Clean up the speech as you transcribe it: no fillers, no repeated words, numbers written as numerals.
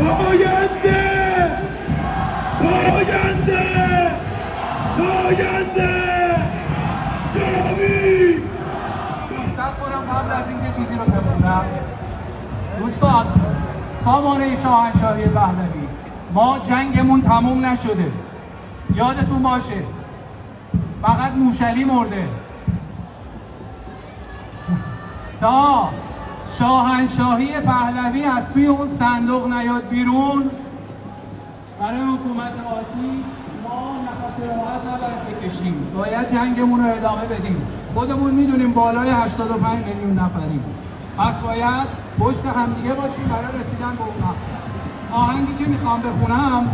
پاینده پاینده پاینده جاوید. سب کنم قبل از اینکه چیزی رو بخونم دوستان، سامانه شاهنشاهی پهلوی، ما جنگمون تموم نشده، یادتون باشه فقط موشلی مرده. تا شاهنشاهی پهلوی از توی اون صندوق نیاد بیرون، برای حکومت آتی ما نفس راحت نباید بکشیم، باید جنگمون رو ادامه بدیم. خودمون میدونیم بالای 85 میلیون نفریم، پس باید پشت همدیگه باشیم برای رسیدن به اون. آهنگی که میخوام بخونم